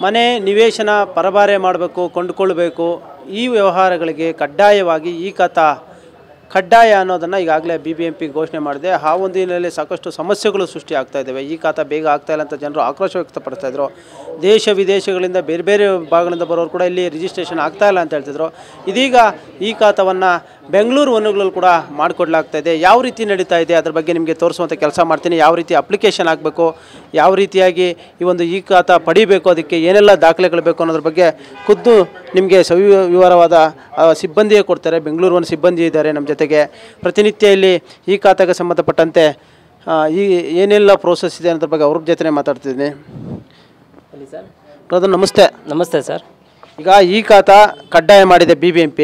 ಮನೆ ನಿವೇಶನ ಪರಭಾರೆ ಮಾಡಬೇಕು, ಕೊಂಡುಕೊಳ್ಬೇಕು, ಈ ವ್ಯವಹಾರಗಳಿಗೆ ಕಡ್ಡಾಯವಾಗಿ ಈ ಖಾತಾ ಕಡ್ಡಾಯ ಅನ್ನೋದನ್ನು ಈಗಾಗಲೇ BBMP ಘೋಷಣೆ ಮಾಡಿದೆ. ಆ ಒಂದು ಹಿನ್ನೆಲೆಯಲ್ಲಿ ಸಾಕಷ್ಟು ಸಮಸ್ಯೆಗಳು ಸೃಷ್ಟಿ ಆಗ್ತಾ ಇದ್ದಾವೆ. ಈ ಖಾತಾ ಬೇಗ ಆಗ್ತಾಯಿಲ್ಲ ಅಂತ ಜನರು ಆಕ್ರೋಶ ವ್ಯಕ್ತಪಡಿಸ್ತಾ ಇದ್ರು. ದೇಶ ವಿದೇಶಗಳಿಂದ ಬೇರೆ ಬೇರೆ ಭಾಗಗಳಿಂದ ಬರೋರು ಕೂಡ ಇಲ್ಲಿ ರಿಜಿಸ್ಟ್ರೇಷನ್ ಆಗ್ತಾಯಿಲ್ಲ ಅಂತ ಹೇಳ್ತಿದ್ರು. ಇದೀಗ ಈ ಖಾತಾವನ್ನು ಬೆಂಗಳೂರು ಒನ್ನುಗಳಲ್ಲಿ ಕೂಡ ಮಾಡಿಕೊಡ್ಲಾಗ್ತಾ ಇದೆ. ಯಾವ ರೀತಿ ನಡೀತಾ ಇದೆ ಅದ್ರ ಬಗ್ಗೆ ನಿಮಗೆ ತೋರಿಸುವಂಥ ಕೆಲಸ ಮಾಡ್ತೀನಿ. ಯಾವ ರೀತಿ ಅಪ್ಲಿಕೇಶನ್ ಆಗಬೇಕು, ಯಾವ ರೀತಿಯಾಗಿ ಈ ಒಂದು ಈ ಖಾತಾ ಪಡಿಬೇಕು, ಅದಕ್ಕೆ ಏನೆಲ್ಲ ದಾಖಲೆಗಳು ಬೇಕು ಅನ್ನೋದ್ರ ಬಗ್ಗೆ ಖುದ್ದು ನಿಮಗೆ ವಿವರವಾದ ಸಿಬ್ಬಂದಿಯೇ ಕೊಡ್ತಾರೆ. ಬೆಂಗಳೂರು ಒಂದು ಸಿಬ್ಬಂದಿ ಇದ್ದಾರೆ ನಮ್ಮ ಜೊತೆಗೆ. ಪ್ರತಿನಿತ್ಯ ಇಲ್ಲಿ ಈ ಖಾತೆಗೆ ಸಂಬಂಧಪಟ್ಟಂತೆ ಈ ಏನೆಲ್ಲ ಪ್ರೋಸೆಸ್ ಇದೆ ಅನ್ನೋದ್ರ ಬಗ್ಗೆ ಅವ್ರ ಜೊತೆ ಮಾತಾಡ್ತಿದ್ದೀನಿ. ಸರ್ ಬ್ರದರ್ ನಮಸ್ತೆ. ನಮಸ್ತೆ ಸರ್. ಈಗ ಈ ಖಾತಾ ಕಡ್ಡಾಯ ಮಾಡಿದೆ BBMP.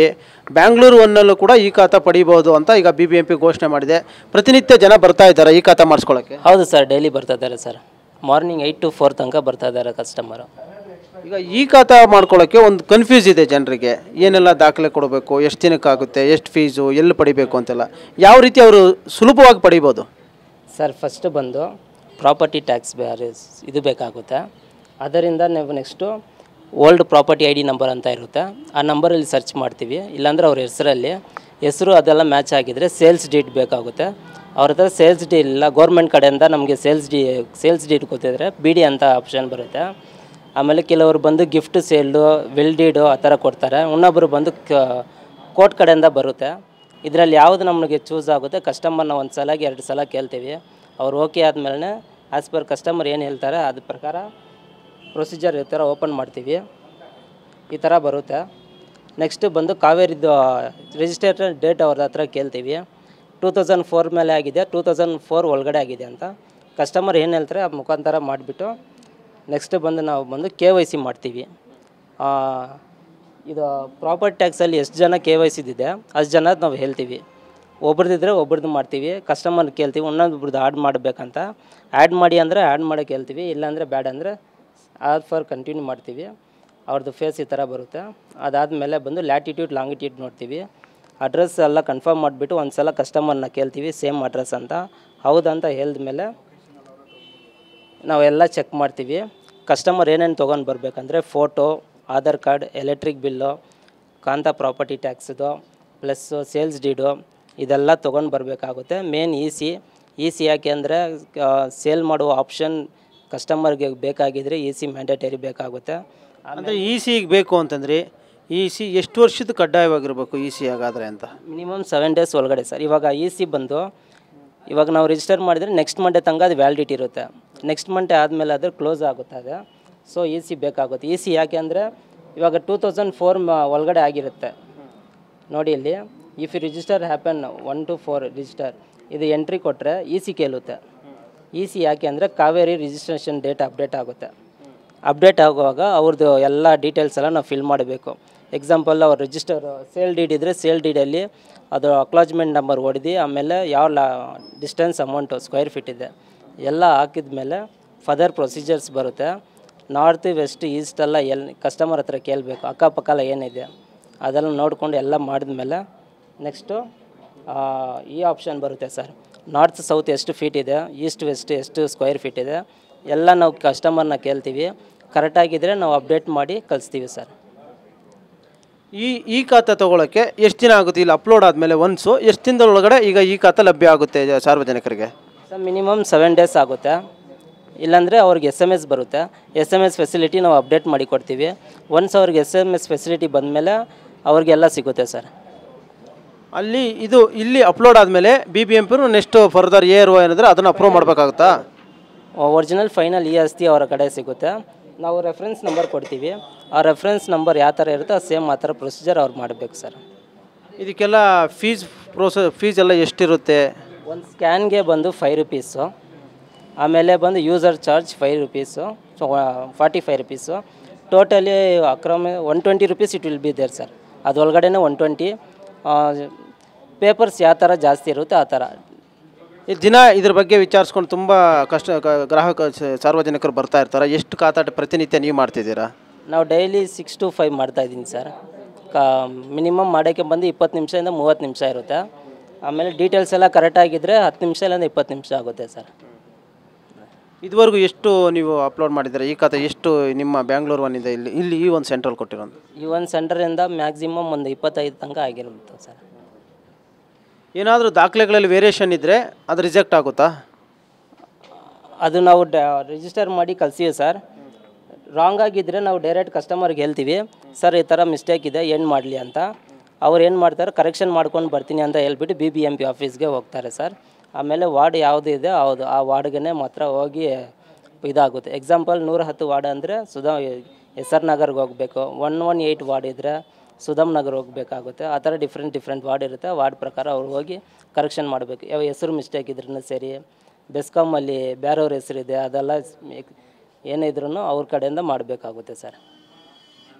ಬ್ಯಾಂಗ್ಳೂರು ಒನ್ನಲ್ಲೂ ಕೂಡ ಈ ಖಾತಾ ಪಡಿಬೋದು ಅಂತ ಈಗ BBMP ಘೋಷಣೆ ಮಾಡಿದೆ. ಪ್ರತಿನಿತ್ಯ ಜನ ಬರ್ತಾ ಇದ್ದಾರೆ ಈ ಖಾತಾ ಮಾಡಿಸ್ಕೊಳ್ಳೋಕ್ಕೆ? ಹೌದು ಸರ್, ಡೈಲಿ ಬರ್ತಾ ಇದ್ದಾರೆ ಸರ್. ಮಾರ್ನಿಂಗ್ 8 to 4 ತನಕ ಬರ್ತಾ ಇದ್ದಾರೆ ಕಸ್ಟಮರು. ಈಗ ಈ ಖಾತಾ ಮಾಡ್ಕೊಳ್ಳೋಕ್ಕೆ ಒಂದು ಕನ್ಫ್ಯೂಸ್ ಇದೆ ಜನರಿಗೆ. ಏನೆಲ್ಲ ದಾಖಲೆ ಕೊಡಬೇಕು, ಎಷ್ಟು ದಿನಕ್ಕಾಗುತ್ತೆ, ಎಷ್ಟು ಫೀಸು, ಎಲ್ಲಿ ಪಡಿಬೇಕು ಅಂತೆಲ್ಲ. ಯಾವ ರೀತಿ ಅವರು ಸುಲಭವಾಗಿ ಪಡಿಬೋದು? ಸರ್ ಫಸ್ಟ್ ಬಂದು ಪ್ರಾಪರ್ಟಿ ಟ್ಯಾಕ್ಸ್ ಇದು ಬೇಕಾಗುತ್ತೆ. ಅದರಿಂದ ನಾವು next old property ID number ಅಂತ ಇರುತ್ತೆ. ಆ ನಂಬರಲ್ಲಿ ಸರ್ಚ್ ಮಾಡ್ತೀವಿ. ಇಲ್ಲಾಂದರೆ ಅವ್ರ ಹೆಸರು ಅದೆಲ್ಲ ಮ್ಯಾಚ್ ಆಗಿದ್ರೆ ಸೇಲ್ಸ್ ಡೀಟ್ ಬೇಕಾಗುತ್ತೆ. ಅವ್ರ ಹತ್ರ ಸೇಲ್ಸ್ ಡೀಟ್ ಇಲ್ಲ, ಗೌರ್ಮೆಂಟ್ ಕಡೆಯಿಂದ ನಮಗೆ ಸೇಲ್ಸ್ ಡೀಟ್ ಗೊತ್ತಿದ್ರೆ BD ಅಂತ ಆಪ್ಷನ್ ಬರುತ್ತೆ. ಆಮೇಲೆ ಕೆಲವರು ಬಂದು ಗಿಫ್ಟ್ ಸೇಲ್ಡು, ವಿಲ್ ಡೀಡು ಆ ಥರ ಕೊಡ್ತಾರೆ. ಇನ್ನೊಬ್ಬರು ಬಂದು ಕೋರ್ಟ್ ಕಡೆಯಿಂದ ಬರುತ್ತೆ. ಇದರಲ್ಲಿ ಯಾವುದು ನಮಗೆ ಚೂಸ್ ಆಗುತ್ತೆ, ಕಸ್ಟಮರ್ನ ಒಂದು ಸಲಗೆ 2 ಸಲ ಕೇಳ್ತೀವಿ. ಅವ್ರು ಓಕೆ ಆದಮೇಲೆ ಆ್ಯಸ್ ಪರ್ ಕಸ್ಟಮರ್ ಏನು ಹೇಳ್ತಾರೆ ಅದ್ರ ಪ್ರಕಾರ ಪ್ರೊಸೀಜರ್ ಈ ಥರ ಓಪನ್ ಮಾಡ್ತೀವಿ. ಈ ಥರ ಬರುತ್ತೆ. ನೆಕ್ಸ್ಟ್ ಬಂದು ಕಾವೇರಿದು ರಿಜಿಸ್ಟ್ರೇಷನ್ ಡೇಟ್ ಅವ್ರ ಹತ್ರ ಕೇಳ್ತೀವಿ. 2004 ಮೇಲೆ ಆಗಿದೆ, 2004 ಒಳಗಡೆ ಆಗಿದೆ ಅಂತ ಕಸ್ಟಮರ್ ಏನು ಹೇಳ್ತಾರೆ ಆ ಮುಖಾಂತರ ಮಾಡಿಬಿಟ್ಟು ನೆಕ್ಸ್ಟ್ ಬಂದು ನಾವು ಬಂದು KYC ಮಾಡ್ತೀವಿ. ಇದು ಪ್ರಾಪರ್ಟಿ ಟ್ಯಾಕ್ಸಲ್ಲಿ ಎಷ್ಟು ಜನ KYC ಇದೆ ಅಷ್ಟು ಜನ ನಾವು ಹೇಳ್ತೀವಿ. ಒಬ್ರದ್ದಿದ್ರೆ ಒಬ್ರದ್ದು ಮಾಡ್ತೀವಿ. ಕಸ್ಟಮರ್ ಕೇಳ್ತೀವಿ ಇನ್ನೊಬ್ರದ್ದು ಆ್ಯಡ್ ಮಾಡಬೇಕಂತ. ಆ್ಯಡ್ ಮಾಡಿ ಅಂದರೆ ಆ್ಯಡ್ ಮಾಡೋಕ್ಕೆ ಹೇಳ್ತೀವಿ, ಇಲ್ಲಾಂದರೆ ಬ್ಯಾಡ್ ಅಂದರೆ ಆ್ಯಡ್ ಫಾರ್ ಕಂಟಿನ್ಯೂ ಮಾಡ್ತೀವಿ. ಅವ್ರದ್ದು ಫೇಸ್ ಈ ಥರ ಬರುತ್ತೆ. ಅದಾದಮೇಲೆ ಬಂದು ಲ್ಯಾಟಿಟ್ಯೂಡ್ ಲಾಂಗಿಟ್ಯೂಡ್ ನೋಡ್ತೀವಿ. ಅಡ್ರೆಸ್ ಎಲ್ಲ ಕನ್ಫರ್ಮ್ ಮಾಡಿಬಿಟ್ಟು ಒಂದು ಸಲ ಕಸ್ಟಮರ್ನ ಕೇಳ್ತೀವಿ ಸೇಮ್ ಅಡ್ರೆಸ್ ಅಂತ. ಹೌದಂತ ಹೇಳಿದ್ಮೇಲೆ ನಾವೆಲ್ಲ ಚೆಕ್ ಮಾಡ್ತೀವಿ. ಕಸ್ಟಮರ್ ಏನೇನು ತೊಗೊಂಡು ಬರಬೇಕಂದ್ರೆ photo, Aadhaar card, electric bill, ಕಾಂತ ಪ್ರಾಪರ್ಟಿ ಟ್ಯಾಕ್ಸ್ದು ಪ್ಲಸ್ ಸೇಲ್ಸ್ ಡೀಡು ಇದೆಲ್ಲ ತೊಗೊಂಡು ಬರಬೇಕಾಗುತ್ತೆ. ಮೇನ್ ಇ ಸಿ ಯಾಕೆ ಅಂದರೆ ಸೇಲ್ ಮಾಡುವ ಆಪ್ಷನ್ ಕಸ್ಟಮರ್ಗೆ ಬೇಕಾಗಿದ್ದರೆ EC ಮ್ಯಾಂಡೇಟರಿ ಬೇಕಾಗುತ್ತೆ. ಅಂದರೆ EC ಬೇಕು ಅಂತಂದರೆ EC ಎಷ್ಟು ವರ್ಷದ ಕಡ್ಡಾಯವಾಗಿರಬೇಕು EC ಆಗಾದರೆ ಅಂತ? ಮಿನಿಮಮ್ 7 days ಒಳಗಡೆ ಸರ್. ಇವಾಗ EC ಬಂದು ಇವಾಗ ನಾವು ರಿಜಿಸ್ಟರ್ ಮಾಡಿದರೆ ನೆಕ್ಸ್ಟ್ ಮಂಡೇ ತನಕ ಅದು ವ್ಯಾಲಿಡಿಟಿ ಇರುತ್ತೆ. ನೆಕ್ಸ್ಟ್ ಮಂಡೇ ಆದಮೇಲೆ ಅದು ಕ್ಲೋಸ್ ಆಗುತ್ತೆ ಅದು. ಸೊ EC ಬೇಕಾಗುತ್ತೆ. EC ಯಾಕೆ ಅಂದರೆ ಇವಾಗ 2004 ಒಳಗಡೆ ಆಗಿರುತ್ತೆ ನೋಡಿ. ಇಲ್ಲಿ if you register happen 1 to 4 register ಇದು ಎಂಟ್ರಿ ಕೊಟ್ಟರೆ EC ಕೇಳುತ್ತೆ. EC ಯಾಕೆ ಅಂದರೆ ಕಾವೇರಿ ರಿಜಿಸ್ಟ್ರೇಷನ್ ಡೇಟ್ ಅಪ್ಡೇಟ್ ಆಗುತ್ತೆ. ಅಪ್ಡೇಟ್ ಆಗುವಾಗ ಅವ್ರದ್ದು ಎಲ್ಲ ಡೀಟೇಲ್ಸ್ ಎಲ್ಲ ನಾವು ಫಿಲ್ ಮಾಡಬೇಕು. ಎಕ್ಸಾಂಪಲ್ ಅವ್ರು ರಿಜಿಸ್ಟರ್ ಸೇಲ್ ಡೀಡ್ ಇದ್ದರೆ ಸೇಲ್ ಡೀಡಲ್ಲಿ ಅದು ಅಕ್ಲಾಜ್ಮೆಂಟ್ ನಂಬರ್ ಹೊಡೆದು ಆಮೇಲೆ ಯಾವ ಡಿಸ್ಟೆನ್ಸ್ ಅಮೌಂಟು ಸ್ಕ್ವೇರ್ ಫೀಟ್ ಇದೆ ಎಲ್ಲ ಹಾಕಿದ ಮೇಲೆ ಫರ್ದರ್ ಪ್ರೊಸೀಜರ್ಸ್ ಬರುತ್ತೆ. ನಾರ್ತ್ ವೆಸ್ಟ್ ಈಸ್ಟ್ ಎಲ್ಲ ಕಸ್ಟಮರ್ ಹತ್ರ ಕೇಳಬೇಕು ಅಕ್ಕಪಕ್ಕಲ್ಲ ಏನಿದೆ ಅದೆಲ್ಲ ನೋಡಿಕೊಂಡು ಎಲ್ಲ ಮಾಡಿದ್ಮೇಲೆ ನೆಕ್ಸ್ಟು ಈ ಆಪ್ಷನ್ ಬರುತ್ತೆ ಸರ್. ನಾರ್ತ್ ಸೌತ್ ಎಷ್ಟು ಫೀಟ್ ಇದೆ, ಈಸ್ಟ್ ವೆಸ್ಟ್ ಎಷ್ಟು ಸ್ಕ್ವೇರ್ ಫೀಟ್ ಇದೆ ಎಲ್ಲ ನಾವು ಕಸ್ಟಮರ್ನ ಕೇಳ್ತೀವಿ. ಕರೆಕ್ಟಾಗಿದ್ದರೆ ನಾವು ಅಪ್ಡೇಟ್ ಮಾಡಿ ಕಳಿಸ್ತೀವಿ ಸರ್. ಈ ಖಾತಾ ತೊಗೊಳಕ್ಕೆ ಎಷ್ಟು ದಿನ ಆಗುತ್ತೆ? ಇಲ್ಲಿ ಅಪ್ಲೋಡ್ ಆದಮೇಲೆ ಒನ್ಸು ಎಷ್ಟು ದಿನದೊಳಗಡೆ ಈಗ ಈ ಖಾತಾ ಲಭ್ಯ ಆಗುತ್ತೆ ಸಾರ್ವಜನಿಕರಿಗೆ? ಸರ್ ಮಿನಿಮಮ್ 7 days ಆಗುತ್ತೆ. ಇಲ್ಲಾಂದರೆ ಅವ್ರಿಗೆ SMS ಬರುತ್ತೆ. SMS ಫೆಸಿಲಿಟಿ ನಾವು ಅಪ್ಡೇಟ್ ಮಾಡಿ ಕೊಡ್ತೀವಿ. ಒನ್ಸ್ ಅವ್ರಿಗೆ SMS ಫೆಸಿಲಿಟಿ ಬಂದಮೇಲೆ ಅವ್ರಿಗೆಲ್ಲ ಸಿಗುತ್ತೆ ಸರ್. ಅಲ್ಲಿ ಇಲ್ಲಿ ಅಪ್ಲೋಡ್ ಆದಮೇಲೆ BBMP ನೆಕ್ಸ್ಟ್ ಫರ್ದರ್ ARO ಏನಾದರೆ ಅದನ್ನು ಅಪ್ರೂವ್ ಮಾಡಬೇಕಾಗುತ್ತಾ? ಒರಿಜಿನಲ್ ಫೈನಲ್ ಆಸ್ತಿ ಅವರ ಕಡೆ ಸಿಗುತ್ತೆ. ನಾವು ರೆಫರೆನ್ಸ್ ನಂಬರ್ ಕೊಡ್ತೀವಿ. ಆ ರೆಫರೆನ್ಸ್ ನಂಬರ್ ಯಾವ ಥರ ಇರುತ್ತೆ ಸೇಮ್ ಆ ಥರ ಪ್ರೊಸೀಜರ್ ಅವ್ರು ಮಾಡಬೇಕು ಸರ್. ಇದಕ್ಕೆಲ್ಲ ಫೀಸ್ ಎಲ್ಲ ಎಷ್ಟಿರುತ್ತೆ? ಒಂದು ಸ್ಕ್ಯಾನ್ಗೆ ಬಂದು 5 rupees. ಆಮೇಲೆ ಬಂದು user charge 5 rupees, so 45 rupees. Totally 120 rupees it will be there sir. ಅದರೊಳಗಡೆ 120. ಪೇಪರ್ಸ್ ಯಾವ ಥರ ಜಾಸ್ತಿ ಇರುತ್ತೆ ಆ ಥರ. ದಿನ ಇದ್ರ ಬಗ್ಗೆ ವಿಚಾರಿಸ್ಕೊಂಡು ತುಂಬ ಗ್ರಾಹಕ ಸಾರ್ವಜನಿಕರು ಬರ್ತಾ ಇರ್ತಾರೆ. ಎಷ್ಟು ಖಾತಾ ಪ್ರತಿನಿತ್ಯ ನೀವು ಮಾಡ್ತಿದ್ದೀರಾ? ನಾವು ಡೈಲಿ 6 to 5 ಮಾಡ್ತಾಯಿದ್ದೀನಿ ಸರ್. ಮಿನಿಮಮ್ ಮಾಡೋಕ್ಕೆ ಬಂದು 20 ನಿಮಿಷದಿಂದ 30 ನಿಮಿಷ ಇರುತ್ತೆ. ಆಮೇಲೆ ಡೀಟೇಲ್ಸ್ ಎಲ್ಲ ಕರೆಕ್ಟಾಗಿದ್ದರೆ 10 ನಿಮಿಷ ಇಲ್ಲಾಂದರೆ 20 ನಿಮಿಷ ಆಗುತ್ತೆ ಸರ್. ಇದುವರೆಗೂ ಎಷ್ಟು ನೀವು ಅಪ್ಲೋಡ್ ಮಾಡಿದ್ದೀರಾ ಈ ಖಾತೆ? ಎಷ್ಟು ನಿಮ್ಮ ಬ್ಯಾಂಗ್ಳೂರು ಒನ್ನಿಂದ ಇಲ್ಲಿ ಈ ಒಂದು ಸೆಂಟ್ರಲ್ ಕೊಟ್ಟಿರೋದು? ಈ ಒಂದು ಸೆಂಟರಿಂದ ಮ್ಯಾಕ್ಸಿಮಮ್ ಒಂದು 25 ತನಕ ಆಗಿರುತ್ತೆ ಸರ್. ಏನಾದರೂ ದಾಖಲೆಗಳಲ್ಲಿ ವೇರಿಯೇಷನ್ ಇದ್ದರೆ ಅದು ರಿಜೆಕ್ಟ್ ಆಗುತ್ತಾ? ಅದು ನಾವು ರಿಜಿಸ್ಟರ್ ಮಾಡಿ ಕಳಿಸ್ತೀವಿ ಸರ್. ರಾಂಗ್ ಆಗಿದ್ದರೆ ನಾವು ಡೈರೆಕ್ಟ್ ಕಸ್ಟಮರ್ಗೆ ಹೇಳ್ತೀವಿ, ಸರ್ ಈ ಥರ ಮಿಸ್ಟೇಕ್ ಇದೆ, ಏನು ಮಾಡಲಿ ಅಂತ. ಅವ್ರು ಏನು ಮಾಡ್ತಾರೆ, ಕರೆಕ್ಷನ್ ಮಾಡ್ಕೊಂಡು ಬರ್ತೀನಿ ಅಂತ ಹೇಳ್ಬಿಟ್ಟು BBMP ಆಫೀಸ್ಗೆ ಹೋಗ್ತಾರೆ ಸರ್. ಆಮೇಲೆ ವಾರ್ಡ್ ಯಾವುದು ಇದೆ ಆ ವಾರ್ಡ್ಗೆ ಮಾತ್ರ ಹೋಗಿ ಇದಾಗುತ್ತೆ. ಎಕ್ಸಾಂಪಲ್ 110 ವಾರ್ಡ್ ಅಂದರೆ SR ನಗರ್ಗೆ ಹೋಗಬೇಕು. 118 ವಾರ್ಡ್ ಇದ್ದರೆ ಸುಧಾಮ್ ನಗರ್ ಹೋಗಬೇಕಾಗುತ್ತೆ. ಆ ಥರ ಡಿಫ್ರೆಂಟ್ ವಾರ್ಡ್ ಇರುತ್ತೆ. ವಾರ್ಡ್ ಪ್ರಕಾರ ಅವ್ರು ಹೋಗಿ ಕರೆಕ್ಷನ್ ಮಾಡಬೇಕು. ಯಾವ ಹೆಸರು ಮಿಸ್ಟೇಕ್ ಇದ್ರೂ ಸರಿ, ಬೆಸ್ಕಾಮಲ್ಲಿ ಬೇರೆಯವ್ರ ಹೆಸರಿದೆ ಅದೆಲ್ಲ ಏನಿದ್ರೂ ಅವ್ರ ಕಡೆಯಿಂದ ಮಾಡಬೇಕಾಗುತ್ತೆ ಸರ್.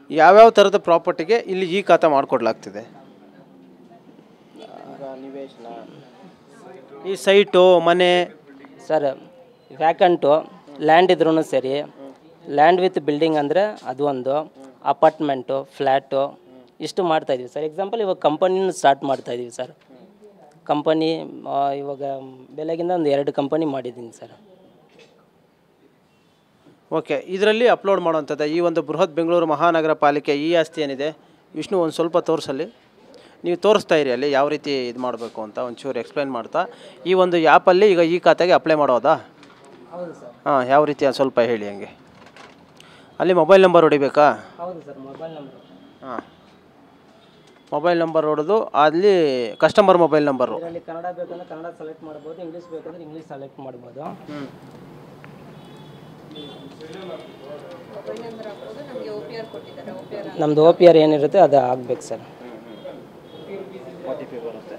ಯಾವ್ಯಾವ ಥರದ ಪ್ರಾಪರ್ಟಿಗೆ ಇಲ್ಲಿ ಈ ಖಾತಾ ಮಾಡಿಕೊಡ್ಲಾಗ್ತಿದೆ? ಈ ಸೈಟು, ಮನೆ ಸರ್, ವ್ಯಾಕಂಟು ಲ್ಯಾಂಡ್ ಇದ್ರೂ ಸರಿ, ಲ್ಯಾಂಡ್ ವಿತ್ ಬಿಲ್ಡಿಂಗ್ ಅಂದರೆ ಅದು ಒಂದು, ಅಪಾರ್ಟ್ಮೆಂಟು, ಫ್ಲ್ಯಾಟು, ಇಷ್ಟು ಮಾಡ್ತಾಯಿದ್ದೀವಿ ಸರ್. ಎಕ್ಸಾಂಪಲ್ ಇವಾಗ ಕಂಪನಿನೂ ಸ್ಟಾರ್ಟ್ ಮಾಡ್ತಾಯಿದ್ದೀವಿ ಸರ್. ಕಂಪನಿ ಇವಾಗ ಬೆಳಗಿಂದ ಒಂದು 2 ಕಂಪನಿ ಮಾಡಿದ್ದೀನಿ ಸರ್. ಓಕೆ, ಇದರಲ್ಲಿ ಅಪ್ಲೋಡ್ ಮಾಡುವಂಥದ್ದು ಈ ಒಂದು ಬೃಹತ್ ಬೆಂಗಳೂರು ಮಹಾನಗರ ಪಾಲಿಕೆ ಈ ಆಸ್ತಿ ಏನಿದೆ, ವಿಷ್ಣು ಒಂದು ಸ್ವಲ್ಪ ತೋರಿಸಲ್ಲಿ, ನೀವು ತೋರಿಸ್ತಾ ಇರಿ ಅಲ್ಲಿ ಯಾವ ರೀತಿ ಇದು ಮಾಡಬೇಕು ಅಂತ ಒಂಚೂರು ಎಕ್ಸ್ಪ್ಲೈನ್ ಮಾಡ್ತಾ. ಈ ಒಂದು ಆ್ಯಪಲ್ಲಿ ಈಗ ಈ ಖಾತೆಗೆ ಅಪ್ಲೈ ಮಾಡೋದಾ? ಹೌದು ಸರ್. ಹಾಂ, ಯಾವ ರೀತಿ ಅದು ಸ್ವಲ್ಪ ಹೇಳಿ. ಹಂಗೆ ಅಲ್ಲಿ ಮೊಬೈಲ್ ನಂಬರ್ ಹೊಡಿಬೇಕಾ? ಹೌದು ಸರ್, ಮೊಬೈಲ್ ನಂಬರ್. ಹಾಂ, ಮೊಬೈಲ್ ನಂಬರ್ ಹೊಡೆದು ಅಲ್ಲಿ ಕಸ್ಟಮರ್ ಮೊಬೈಲ್ ನಂಬರು. ಇದರಲ್ಲಿ ಕನ್ನಡ ಬೇಕಂದ್ರೆ ಕನ್ನಡ ಸೆಲೆಕ್ಟ್ ಮಾಡ್ಬೋದು, ಇಂಗ್ಲೀಷ್ ಬೇಕಂದ್ರೆ ಇಂಗ್ಲೀಷ್ ಸೆಲೆಕ್ಟ್ ಮಾಡ್ಬೋದು. ನಮ್ಮದು OPR ಏನಿರುತ್ತೆ ಅದು ಆಗಬೇಕು ಸರ್. OTP ಬರುತ್ತೆ.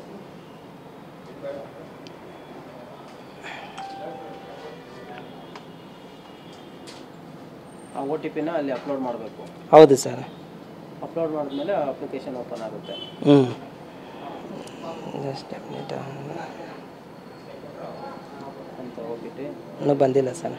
ಆ OTPನ ಅಲ್ಲಿ ಅಪ್ಲೋಡ್ ಮಾಡಬೇಕು. ಹೌದು ಸರ್. ಅಪ್ಲೋಡ್ ಮಾಡಿದ್ಮೇಲೆ ಅಪ್ಲಿಕೇಶನ್ ಓಪನ್ ಆಗುತ್ತೆ. ಜಸ್ಟ್ ಅಪ್ಡೇಟ್ ಅಂತ ಹೋಗ್ಬಿಟ್ಟು ಇನ್ನೂ ಬಂದಿಲ್ಲ ಸರ್.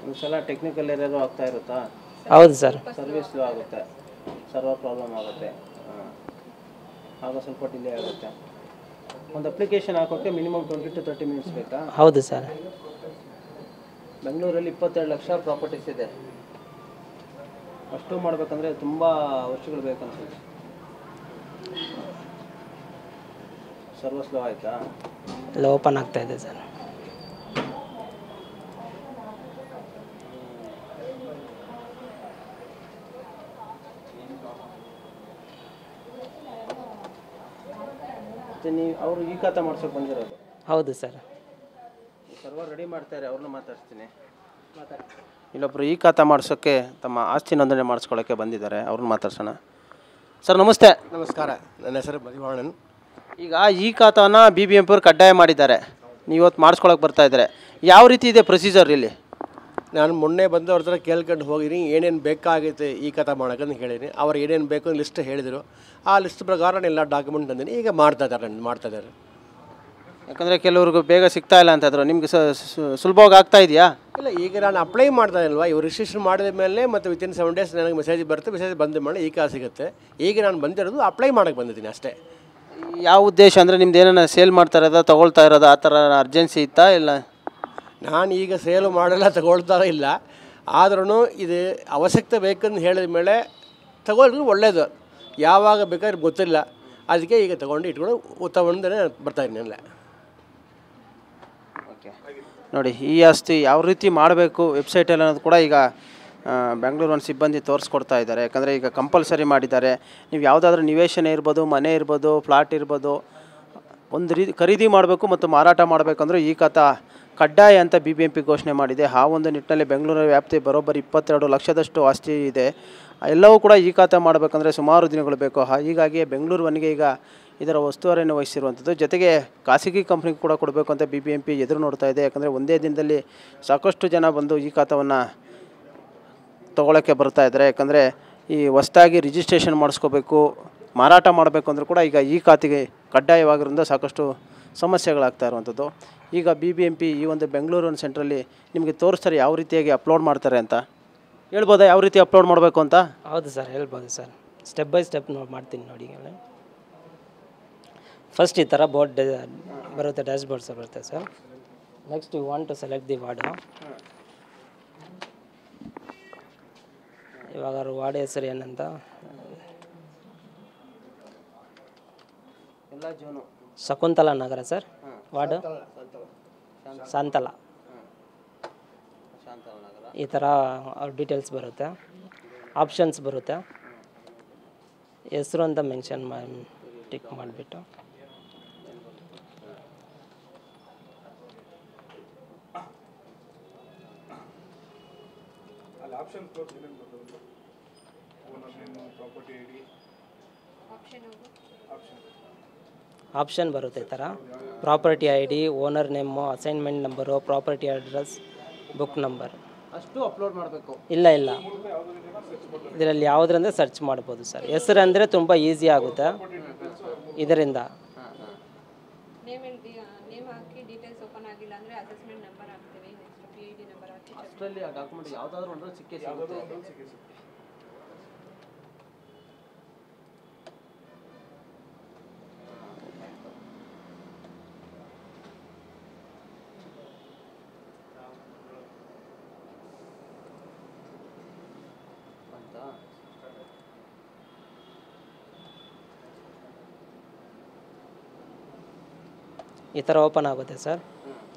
ಒಂದ್ಸಲ ಟೆಕ್ನಿಕಲ್ ಏರಿಯಾರು ಆಗ್ತಾ ಇರುತ್ತಾ? ಹೌದು ಸರ್. ಸರ್ವಿಸ್ ಸ್ಲೋ ಆಗುತ್ತೆ, ಸರ್ವರ್ ಪ್ರಾಬ್ಲಮ್ ಆಗುತ್ತೆ, ಆಗ ಸ್ವಲ್ಪ ಡಿಲೇ ಆಗುತ್ತೆ. ಒಂದು ಅಪ್ಲಿಕೇಶನ್ ಹಾಕೋಕ್ಕೆ ಮಿನಿಮಮ್ 20 to 30 ಮಿನಿಟ್ಸ್ ಬೇಕಾ? ಹೌದು ಸರ್. ಬೆಂಗಳೂರಲ್ಲಿ 22 ಲಕ್ಷ ಪ್ರಾಪರ್ಟೀಸ್ ಇದೆ. ಅಷ್ಟು ಮಾಡಬೇಕಂದ್ರೆ ತುಂಬ ವರ್ಷಗಳು ಬೇಕನ್ಸುತ್ತೆ. ಸರ್ವರ್ ಸ್ಲೋ ಆಯಿತಾ? ಎಲ್ಲ ಓಪನ್ ಆಗ್ತಾ ಇದೆ ಸರ್. ನೀವು ಅವರು ಈ ಖಾತಾ ಮಾಡ್ಸೋಕೆ ಬಂದಿರೋದು? ಹೌದು ಸರ್. ಸರ್ವರ್ ರೆಡಿ ಮಾಡ್ತಾರೆ, ಅವ್ರನ್ನ ಮಾತಾಡ್ತೀನಿ. ಇಲ್ಲೊಬ್ಬರು ಈ ಖಾತಾ ಮಾಡಿಸೋಕ್ಕೆ ತಮ್ಮ ಆಸ್ತಿ ನೋಂದಣಿ ಮಾಡಿಸ್ಕೊಳ್ಳೋಕ್ಕೆ ಬಂದಿದ್ದಾರೆ, ಅವ್ರನ್ನ ಮಾತಾಡ್ಸೋಣ. ಸರ್ ನಮಸ್ತೆ. ನಮಸ್ಕಾರ, ನನ್ನ ಹೆಸರು ಮರಿವಾಣನ್. ಈಗ ಈ ಖಾತಾನ BBMP ಅವರು ಕಡ್ಡಾಯ ಮಾಡಿದ್ದಾರೆ, ನೀವು ಇವತ್ತು ಮಾಡಿಸ್ಕೊಳಕ್ಕೆ ಬರ್ತಾ ಇದ್ದಾರೆ. ಯಾವ ರೀತಿ ಇದೆ ಪ್ರೊಸೀಜರ್ ಇಲ್ಲಿ? ನಾನು ಮೊನ್ನೆ ಬಂದು ಅವ್ರ ಹತ್ರ ಕೇಳ್ಕೊಂಡು ಹೋಗಿದ್ದೀನಿ, ಏನೇನು ಬೇಕಾಗೈತೆ ಈ ಖಾತಾ ಮಾಡೋಕ್ಕಂತ ಹೇಳಿದ್ದೀನಿ. ಅವ್ರು ಏನೇನು ಬೇಕು ಲಿಸ್ಟ್ ಹೇಳಿದರು. ಆ ಲಿಸ್ಟ್ ಪ್ರಕಾರ ನಾನು ಎಲ್ಲ ಡಾಕ್ಯುಮೆಂಟ್ ತಂದಿದ್ದೀನಿ. ಈಗ ಮಾಡ್ತಾ ಇದ್ದಾರೆ. ಯಾಕಂದರೆ ಕೆಲವ್ರಿಗೂ ಬೇಗ ಸಿಗ್ತಾ ಇಲ್ಲ ಅಂತ ಇದ್ರು, ನಿಮ್ಗೆ ಸುಲಭವಾಗಿ ಆಗ್ತಾ ಇದೆಯಾ? ಇಲ್ಲ, ಈಗ ನಾನು ಅಪ್ಲೈ ಮಾಡ್ತಾ ಇಲ್ವಾ, ಇವ್ರು ರಿಜಿಸ್ಟ್ರೇಷನ್ ಮಾಡಿದ ಮೇಲೆ ಮತ್ತು ವಿತಿನ್ 7 days ನನಗೆ ಮೆಸೇಜ್ ಬರುತ್ತೆ. ಮೆಸೇಜ್ ಬಂದ ಮೇಲೆ ಈ ಖಾತೆ ಸಿಗುತ್ತೆ. ಈಗ ನಾನು ಬಂದಿರೋದು ಅಪ್ಲೈ ಮಾಡೋಕ್ಕೆ ಬಂದಿದ್ದೀನಿ ಅಷ್ಟೇ. ಯಾವ ಉದ್ದೇಶ ಅಂದರೆ ನಿಮ್ದು ಏನಾರ ಸೇಲ್ ಮಾಡ್ತಾ ಇರೋದಾ, ತೊಗೊಳ್ತಾ ಇರೋದಾ, ಆ ಥರ ಅರ್ಜೆನ್ಸಿ ಇತ್ತಾ? ಇಲ್ಲ, ನಾನು ಈಗ ಸೇಲು ಮಾಡಲ್ಲ, ತಗೊಳ್ತಾ ಇಲ್ಲ. ಆದ್ರೂ ಇದು ಅವಶ್ಯಕತೆ ಬೇಕಂತ ಹೇಳಿದ ಮೇಲೆ ತಗೊಳ್ಳಿದ್ರೆ ಒಳ್ಳೆಯದು. ಯಾವಾಗ ಬೇಕಾದ್ರೆ ಗೊತ್ತಿಲ್ಲ, ಅದಕ್ಕೆ ಈಗ ತೊಗೊಂಡು ತಗೊಂಡೇ ಬರ್ತಾಯಿದ್ದೀನಿ ಅಲ್ಲ. ಓಕೆ, ನೋಡಿ ಈ ಆಸ್ತಿ ಯಾವ ರೀತಿ ಮಾಡಬೇಕು ವೆಬ್ಸೈಟಲ್ಲಿ ಅನ್ನೋದು ಕೂಡ ಈಗ ಬೆಂಗಳೂರು ಒಂದು ಸಿಬ್ಬಂದಿ ತೋರಿಸ್ಕೊಡ್ತಾ ಇದ್ದಾರೆ. ಯಾಕಂದರೆ ಈಗ ಕಂಪಲ್ಸರಿ ಮಾಡಿದ್ದಾರೆ. ನೀವು ಯಾವುದಾದ್ರೂ ನಿವೇಶನ ಇರ್ಬೋದು, ಮನೆ ಇರ್ಬೋದು, ಫ್ಲಾಟ್ ಇರ್ಬೋದು, ಒಂದು ಖರೀದಿ ಮಾಡಬೇಕು ಮತ್ತು ಮಾರಾಟ ಮಾಡಬೇಕಂದ್ರೆ ಈ ಖಾತಾ ಕಡ್ಡಾಯ ಅಂತ BBMP ಘೋಷಣೆ ಮಾಡಿದೆ. ಆ ಒಂದು ನಿಟ್ಟಿನಲ್ಲಿ ಬೆಂಗಳೂರಿನ ವ್ಯಾಪ್ತಿ ಬರೋಬ್ಬರಿ 22 ಲಕ್ಷದಷ್ಟು ಆಸ್ತಿ ಇದೆ. ಎಲ್ಲವೂ ಕೂಡ ಈ ಖಾತೆ ಮಾಡಬೇಕಂದ್ರೆ ಸುಮಾರು ದಿನಗಳು ಬೇಕು. ಹೀಗಾಗಿ ಬೆಂಗಳೂರು ಒನ್ಗೆ ಈಗ ಇದರ ಉಸ್ತುವಾರಿಯನ್ನು ವಹಿಸಿರುವಂಥದ್ದು. ಜೊತೆಗೆ ಖಾಸಗಿ ಕಂಪ್ನಿಗೆ ಕೂಡ ಕೊಡಬೇಕು ಅಂತ BBMP ಎದುರು ನೋಡ್ತಾ ಇದೆ. ಯಾಕಂದರೆ ಒಂದೇ ದಿನದಲ್ಲಿ ಸಾಕಷ್ಟು ಜನ ಬಂದು ಈ ಖಾತೆಯನ್ನು ತೊಗೊಳಕ್ಕೆ ಬರ್ತಾ ಇದ್ದಾರೆ. ಯಾಕಂದರೆ ಈ ಹೊಸದಾಗಿ ರಿಜಿಸ್ಟ್ರೇಷನ್ ಮಾಡಿಸ್ಕೋಬೇಕು, ಮಾರಾಟ ಮಾಡಬೇಕು ಅಂದರೂ ಕೂಡ ಈಗ ಈ ಖಾತೆಗೆ ಕಡ್ಡಾಯವಾಗಿರೋದ್ರಿಂದ ಸಾಕಷ್ಟು ಸಮಸ್ಯೆಗಳಾಗ್ತಾ ಇರುವಂಥದ್ದು. ಈಗ BBMP ಈ ಒಂದು ಬೆಂಗಳೂರು ಸೆಂಟ್ರಲ್ಲಿ ನಿಮಗೆ ತೋರಿಸ್ತಾರೆ ಯಾವ ರೀತಿಯಾಗಿ ಅಪ್ಲೋಡ್ ಮಾಡ್ತಾರೆ ಅಂತ ಹೇಳ್ಬೋದಾ, ಯಾವ ರೀತಿ ಅಪ್ಲೋಡ್ ಮಾಡಬೇಕು ಅಂತ? ಹೌದು ಸರ್, ಹೇಳ್ಬೋದು ಸರ್. ಸ್ಟೆಪ್ ಬೈ ಸ್ಟೆಪ್ ಮಾಡ್ತೀನಿ ನೋಡಿ. ಫಸ್ಟ್ ಈ ಥರ ಬೋರ್ಡ್ ಬರುತ್ತೆ, ಡ್ಯಾಶ್ ಬೋರ್ಡ್ಸ್ ಬರುತ್ತೆ sir. Next you want to select the ward. ಇವಾಗ ಅವ್ರ ವಾರ್ಡ್ ಹೆಸರು ಏನಂತ, ಶಕುಂತಲಾ ನಗರ ಸರ್. ವಾರ್ಡ್ ಶಾಂತಲಾ. ಈ ಥರ ಅವ್ರ ಡೀಟೇಲ್ಸ್ ಬರುತ್ತೆ, ಆಪ್ಷನ್ಸ್ ಬರುತ್ತೆ. ಹೆಸರು ಅಂತ ಮೆನ್ಷನ್ ಟಿಕ್ ಮಾಡಿಬಿಟ್ಟು ಆಪ್ಷನ್ ಬರುತ್ತೆ. ಈ ಥರ property ID, owner name, assignment number, property address, book number ಅಷ್ಟು ಅಪ್ಲೋಡ್ ಮಾಡಬೇಕು. ಇಲ್ಲ ಇದರಲ್ಲಿ ಯಾವುದ್ರಂದ್ರೆ ಸರ್ಚ್ ಮಾಡ್ಬೋದು ಸರ್. ಹೆಸರು ಅಂದರೆ ತುಂಬ ಈಸಿ ಆಗುತ್ತೆ ಇದರಿಂದ. ಅಷ್ಟರಲ್ಲಿ ಆ ಡಾಕ್ಯುಮೆಂಟ್ ಯಾವುದಾದ್ರೂ ಒಂದು ಸಿಕ್ಕೇ ಸಿಗುತ್ತೆ. ಈ ಥರ ಓಪನ್ ಆಗುತ್ತೆ ಸರ್.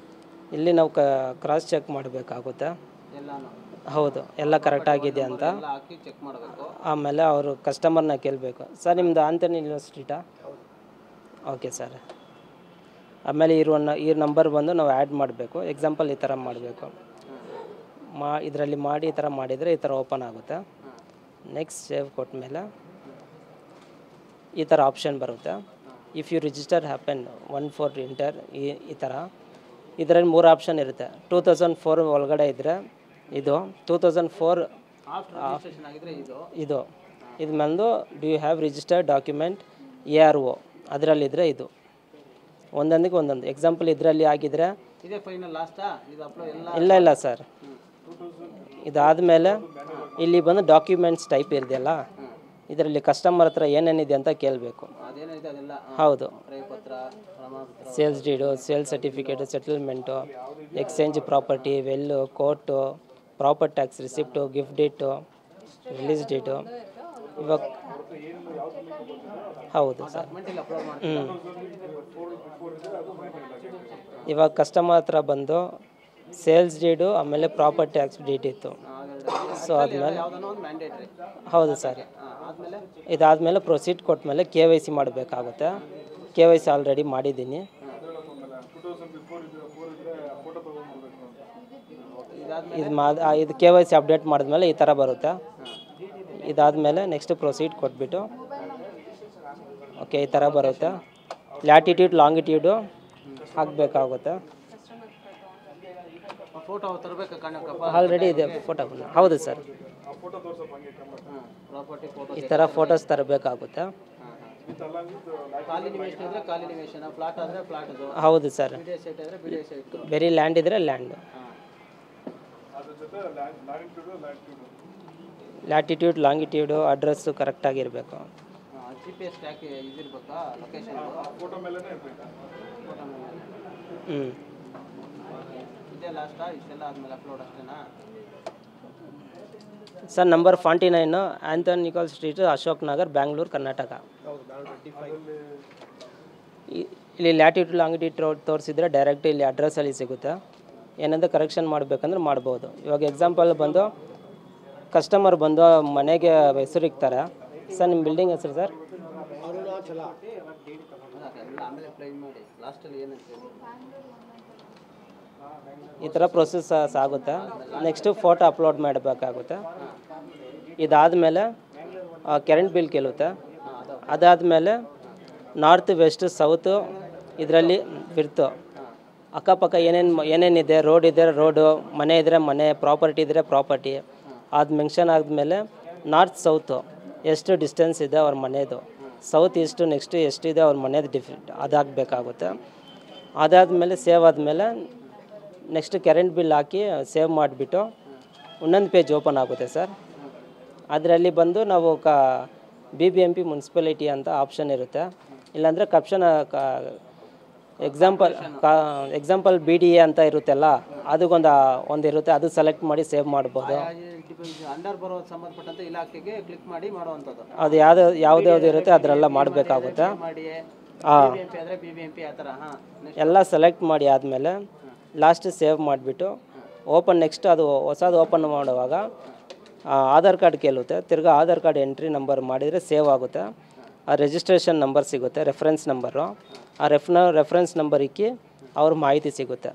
ಇಲ್ಲಿ ನಾವು ಕ್ರಾಸ್ ಚೆಕ್ ಮಾಡಬೇಕಾಗುತ್ತೆ. ಹೌದು, ಎಲ್ಲ ಕರೆಕ್ಟಾಗಿದೆ ಅಂತ. ಆಮೇಲೆ ಅವರು ಕಸ್ಟಮರ್ನ ಕೇಳಬೇಕು, ಸರ್ ನಿಮ್ಮದು ಆಂಥೋನಿ ಯೂನಿವರ್ಸಿಟಿಟಾ? Okay sir. ಆಮೇಲೆ ಈ ನಂಬರ್ ಬಂದು ನಾವು ಆ್ಯಡ್ ಮಾಡಬೇಕು. ಎಕ್ಸಾಂಪಲ್ ಈ ಥರ ಮಾಡಬೇಕು. ಇದರಲ್ಲಿ ಮಾಡಿ ಈ ಥರ ಮಾಡಿದರೆ ಈ ಥರ ಓಪನ್ ಆಗುತ್ತೆ. ನೆಕ್ಸ್ಟ್ ಸೇವ್ ಕೊಟ್ಟ ಈ ಥರ ಆಪ್ಷನ್ ಬರುತ್ತೆ. If you register happen 1 enter ಈ ಥರ. ಇದರಲ್ಲಿ 3 ಆಪ್ಷನ್ ಇರುತ್ತೆ. 2004 ಒಳಗಡೆ ಇದ್ದರೆ ಇದು, 2004 ಇದು ಬಂದು do you have registered document ARO ಅದರಲ್ಲಿದ್ದರೆ ಇದು. ಒಂದೊಂದಕ್ಕೆ ಒಂದೊಂದು ಎಕ್ಸಾಂಪಲ್ ಇದರಲ್ಲಿ ಆಗಿದ್ರೆ ಇಲ್ಲ ಸರ್. ಇದಾದಮೇಲೆ ಇಲ್ಲಿ ಬಂದು ಡಾಕ್ಯುಮೆಂಟ್ಸ್ ಟೈಪ್ ಇದೆಯಲ್ಲ, ಇದರಲ್ಲಿ ಕಸ್ಟಮರ್ ಹತ್ರ ಏನೇನಿದೆ ಅಂತ ಕೇಳಬೇಕು. ಹೌದು, sales deed, sales certificate, settlement, exchange property, well, court, proper tax receipt, gift date, release date. ಇವಾಗ ಹೌದು ಸರ್. ಇವಾಗ ಕಸ್ಟಮರ್ ಹತ್ರ ಬಂದು ಸೇಲ್ಸ್ ಡೀಡು ಆಮೇಲೆ ಪ್ರಾಪರ್ ಟ್ಯಾಕ್ಸ್ ಡೇಟ್ ಇತ್ತು. ಸೊ ಆದಮೇಲೆ ಹೌದು ಸರ್. ಇದಾದಮೇಲೆ ಪ್ರೊಸೀಡ್ ಕೊಟ್ಟಮೇಲೆ KYC ಮಾಡಬೇಕಾಗುತ್ತೆ. KYC ಆಲ್ರೆಡಿ ಮಾಡಿದ್ದೀನಿ. ಇದು KYC ಅಪ್ಡೇಟ್ ಮಾಡಿದ್ಮೇಲೆ ಈ ಥರ ಬರುತ್ತೆ. ಇದಾದಮೇಲೆ ನೆಕ್ಸ್ಟ್ ಪ್ರೊಸೀಡ್ ಕೊಟ್ಬಿಟ್ಟು ಓಕೆ ಈ ಥರ ಬರುತ್ತೆ. ಲ್ಯಾಟಿಟ್ಯೂಡ್ ಲಾಂಗಿಟ್ಯೂಡು ಹಾಕಬೇಕಾಗುತ್ತೆ. ಆಲ್ರೆಡಿ ಇದೆ ಫೋಟೋ. ಹೌದು ಸರ್, ಈ ಥರ ಫೋಟೋಸ್ ತರಬೇಕಾಗುತ್ತೆ. ಹೌದು ಸರ್. ವೆರಿ ಲ್ಯಾಂಡ್ ಇದ್ದರೆ ಲ್ಯಾಂಡ್. ಲ್ಯಾಟಿಟ್ಯೂಡ್ ಲಾಂಗಿಟ್ಯೂಡು ಅಡ್ರೆಸ್ಸು ಕರೆಕ್ಟಾಗಿರಬೇಕು. Sir number 49 Anthony Nicol street, Ashok Nagar, Bangalore, Karnataka. ಇಲ್ಲಿ ಲ್ಯಾಟಿಟ್ಯೂಡ್ ಲಾಂಗಿಟ್ಯೂಡ್ ತೋರಿಸಿದ್ರೆ ಡೈರೆಕ್ಟ್ ಇಲ್ಲಿ ಅಡ್ರೆಸ್ಸಲ್ಲಿ ಸಿಗುತ್ತೆ. ಏನಂದ್ರೆ ಕರೆಕ್ಷನ್ ಮಾಡಬೇಕಂದ್ರೆ ಮಾಡ್ಬೋದು. ಇವಾಗ ಎಕ್ಸಾಂಪಲ್ ಬಂದು ಕಸ್ಟಮರ್ ಬಂದು ಮನೆಗೆ ಹೆಸರು ಇಕ್ತಾರೆ. ಸರ್ ನಿಮ್ಮ ಬಿಲ್ಡಿಂಗ್ ಹೆಸರು ಸರ್? ಈ ಥರ ಪ್ರೊಸೆಸ್ ಆಗುತ್ತೆ. ನೆಕ್ಸ್ಟು ಫೋಟೋ ಅಪ್ಲೋಡ್ ಮಾಡಬೇಕಾಗುತ್ತೆ. ಇದಾದಮೇಲೆ ಕರೆಂಟ್ ಬಿಲ್ ಕೇಳುತ್ತೆ. ಅದಾದಮೇಲೆ ನಾರ್ತ್ ವೆಸ್ಟ್ ಸೌತು ಇದರಲ್ಲಿ ಬಿರ್ತು ಅಕ್ಕಪಕ್ಕ ಏನೇನಿದೆ, ರೋಡ್ ಇದ್ದರೆ ರೋಡು, ಮನೆ ಇದ್ದರೆ ಮನೆ, ಪ್ರಾಪರ್ಟಿ ಇದ್ದರೆ ಪ್ರಾಪರ್ಟಿ ಅದು ಮೆನ್ಷನ್ ಆದಮೇಲೆ ನಾರ್ತ್ ಸೌತು ಎಷ್ಟು ಡಿಸ್ಟೆನ್ಸ್ ಇದೆ ಅವ್ರ ಮನೆಯದು, ಸೌತ್ ಈಸ್ಟು ನೆಕ್ಸ್ಟ್ ಎಷ್ಟಿದೆ ಅವ್ರ ಮನೆಯದು ಡಿಫ್ರೆಂಟ್ ಅದಾಗಬೇಕಾಗುತ್ತೆ. ಅದಾದಮೇಲೆ ಸೇವ್ ಆದಮೇಲೆ ನೆಕ್ಸ್ಟ್ ಕರೆಂಟ್ ಬಿಲ್ ಹಾಕಿ ಸೇವ್ ಮಾಡಿಬಿಟ್ಟು ಇನ್ನೊಂದು ಪೇಜ್ ಓಪನ್ ಆಗುತ್ತೆ ಸರ್. ಅದರಲ್ಲಿ ಬಂದು ನಾವು BBMP ಮುನ್ಸಿಪಾಲಿಟಿ ಅಂತ ಆಪ್ಷನ್ ಇರುತ್ತೆ. ಇಲ್ಲಾಂದರೆ ಎಕ್ಸಾಂಪಲ್ BDA ಅಂತ ಇರುತ್ತಲ್ಲ, ಒಂದಿರುತ್ತೆ, ಅದು ಸೆಲೆಕ್ಟ್ ಮಾಡಿ ಸೇವ್ ಮಾಡ್ಬೋದು. ಅಂಡರ್ ಬರೋ ಸಂಬಂಧಪಟ್ಟಂತೆ ಇಲಾಖೆಗೆ ಕ್ಲಿಕ್ ಮಾಡಿ ಮಾಡುವಂಥದ್ದು. ಅದು ಯಾವ್ದು ಇರುತ್ತೆ ಅದರೆಲ್ಲ ಮಾಡಬೇಕಾಗುತ್ತೆ. ಎಲ್ಲ ಸೆಲೆಕ್ಟ್ ಮಾಡಿ ಆದಮೇಲೆ ಲಾಸ್ಟ್ ಸೇವ್ ಮಾಡಿಬಿಟ್ಟು ಓಪನ್ ನೆಕ್ಸ್ಟ್ ಅದು ಹೊಸದು ಓಪನ್ ಮಾಡುವಾಗ ಆಧಾರ್ ಕಾರ್ಡ್ ಕೇಳುತ್ತೆ. ತಿರ್ಗಾ ಆಧಾರ್ ಕಾರ್ಡ್ ಎಂಟ್ರಿ ನಂಬರ್ ಮಾಡಿದರೆ ಸೇವ್ ಆಗುತ್ತೆ. ಆ ರಿಜಿಸ್ಟ್ರೇಷನ್ ನಂಬರ್ ಸಿಗುತ್ತೆ, ರೆಫರೆನ್ಸ್ ನಂಬರು. ಆ ರೆಫರೆನ್ಸ್ ನಂಬರ್ ಇಕ್ಕಿ ಅವ್ರ ಮಾಹಿತಿ ಸಿಗುತ್ತೆ.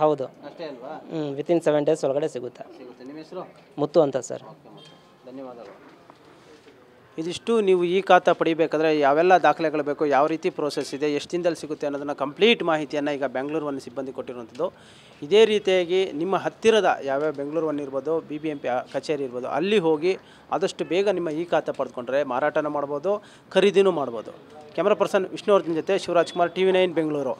ಹೌದು, ವಿತಿನ್ 7 days ಒಳಗಡೆ ಸಿಗುತ್ತೆ. ನಿಮ್ಮ ಹೆಸರು? ಮುತ್ತು ಅಂತ ಸರ್. ಧನ್ಯವಾದಗಳು. ಇದಿಷ್ಟು ನೀವು ಈ ಖಾತಾ ಪಡಿಬೇಕಾದ್ರೆ ಯಾವೆಲ್ಲ ದಾಖಲೆಗಳು ಬೇಕು, ಯಾವ ರೀತಿ ಪ್ರೋಸೆಸ್ ಇದೆ, ಎಷ್ಟು ದಿನದಲ್ಲಿ ಸಿಗುತ್ತೆ ಅನ್ನೋದನ್ನು ಕಂಪ್ಲೀಟ್ ಮಾಹಿತಿಯನ್ನು ಈಗ ಬೆಂಗಳೂರು ಒನ್ ಸಿಬ್ಬಂದಿ ಕೊಟ್ಟಿರುವಂಥದ್ದು. ಇದೇ ರೀತಿಯಾಗಿ ನಿಮ್ಮ ಹತ್ತಿರದ ಯಾವ್ಯಾವ ಬೆಂಗಳೂರು ಒನ್ ಇರ್ಬೋದು, BBMP ಕಚೇರಿ ಇರ್ಬೋದು, ಅಲ್ಲಿ ಹೋಗಿ ಆದಷ್ಟು ಬೇಗ ನಿಮ್ಮ ಈ ಖಾತಾ ಪಡೆದುಕೊಂಡ್ರೆ ಮಾರಾಟನೂ ಮಾಡ್ಬೋದು, ಖರೀದಿನೂ ಮಾಡ್ಬೋದು. ಕ್ಯಾಮ್ರಾ ಪರ್ಸನ್ ವಿಷ್ಣುವರ್ಧನ್ ಜೊತೆ ಶಿವರಾಜ್ ಕುಮಾರ್, TV9 ಬೆಂಗಳೂರು.